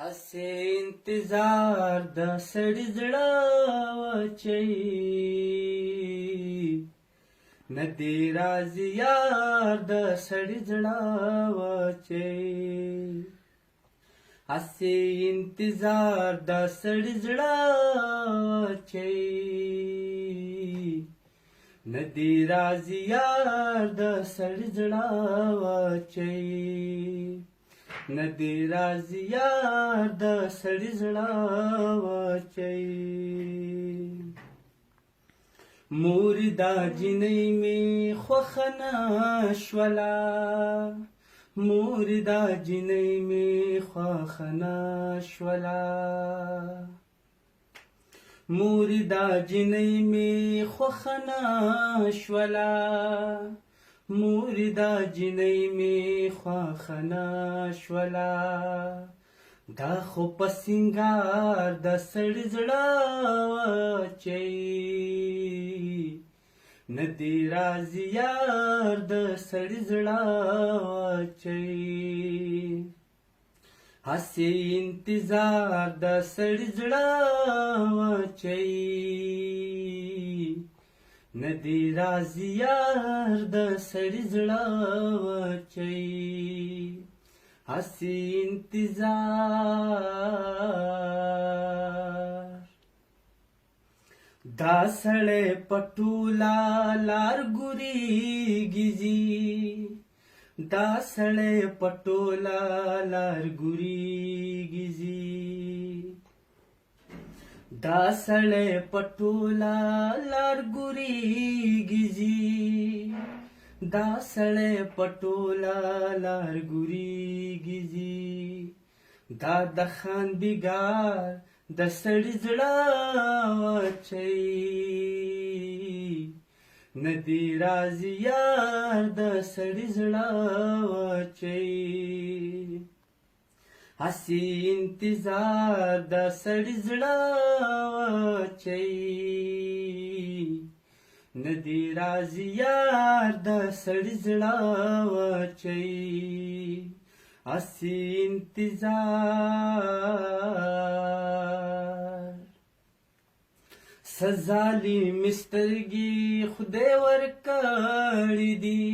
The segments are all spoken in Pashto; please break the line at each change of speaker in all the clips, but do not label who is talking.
هسې انتظار د سړي زړه وچوي نه دې راځي یار د سړي زړه وچوي هسې انتظار د سړي زړه وچوي نه دې راځي یار د سړي زړه وچوي نه دې راځي یار د سړي زړه وچوي مورې دا جنۍ مې خوښه نه شوله مورې دا جنۍ مې خوښه نه شوله مورې دا جنۍ مې خوښه نه شوله مورې دا جنۍ مې خوښه نه شوله دا خو په سینګار د سړي زړه وچوي نه دې راځي یار د سړي زړه وچوي هسې انتظار د سړي زړه وچوي نه دې راځي یار د سړي زړه وچوي هسې انتظار دا سړی په ټوله لار ګورېږي ځي دا سړی په ټوله لار ګورېږي ځي دا سړی په ټوله لار ګورېږي ځي دا سړی په ټوله لار ګورېږي ځي دا د خاندګار د سړي زړه وچوي نه دې راځي یار د سړي زړه وچوي هسې انتظار د سړي زړه وچوي نه دې راځي یار د سړي زړه وچوي هسې انتظار ظالمې سترګې خدای ورکړې دي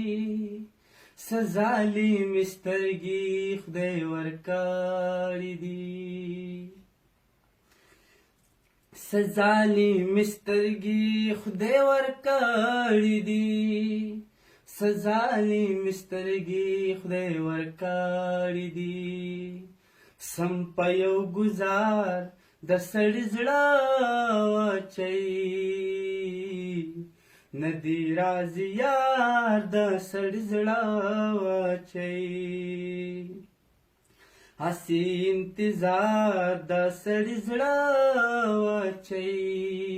ظالمې سترګې خدای ورکړې دي ظالمې سترګې خدای ورکړې دي ظالمې سترګې خدای ورکړې دي سم په یو ګزار د سړي زړه وچوي نه دې راځي یار د سړي زړه وچوي هسې انتظار د سړي زړه وچوي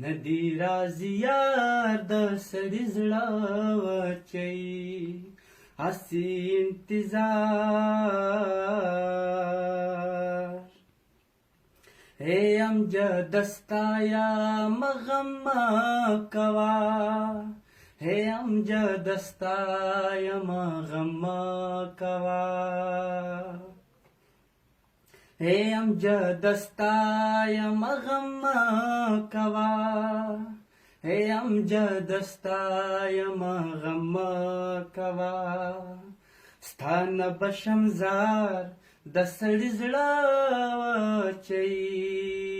نه دې راځي یار د سړي زړه وچوي هسې انتظار اے امجد ستا یم غم مه کوه اے امجد ستا یم غم مه کوه اے امجد ستا یم غم مه کوه اے امجد ستا یم غم مه کوه ستا نه به شم زار د سړي زړه وچوي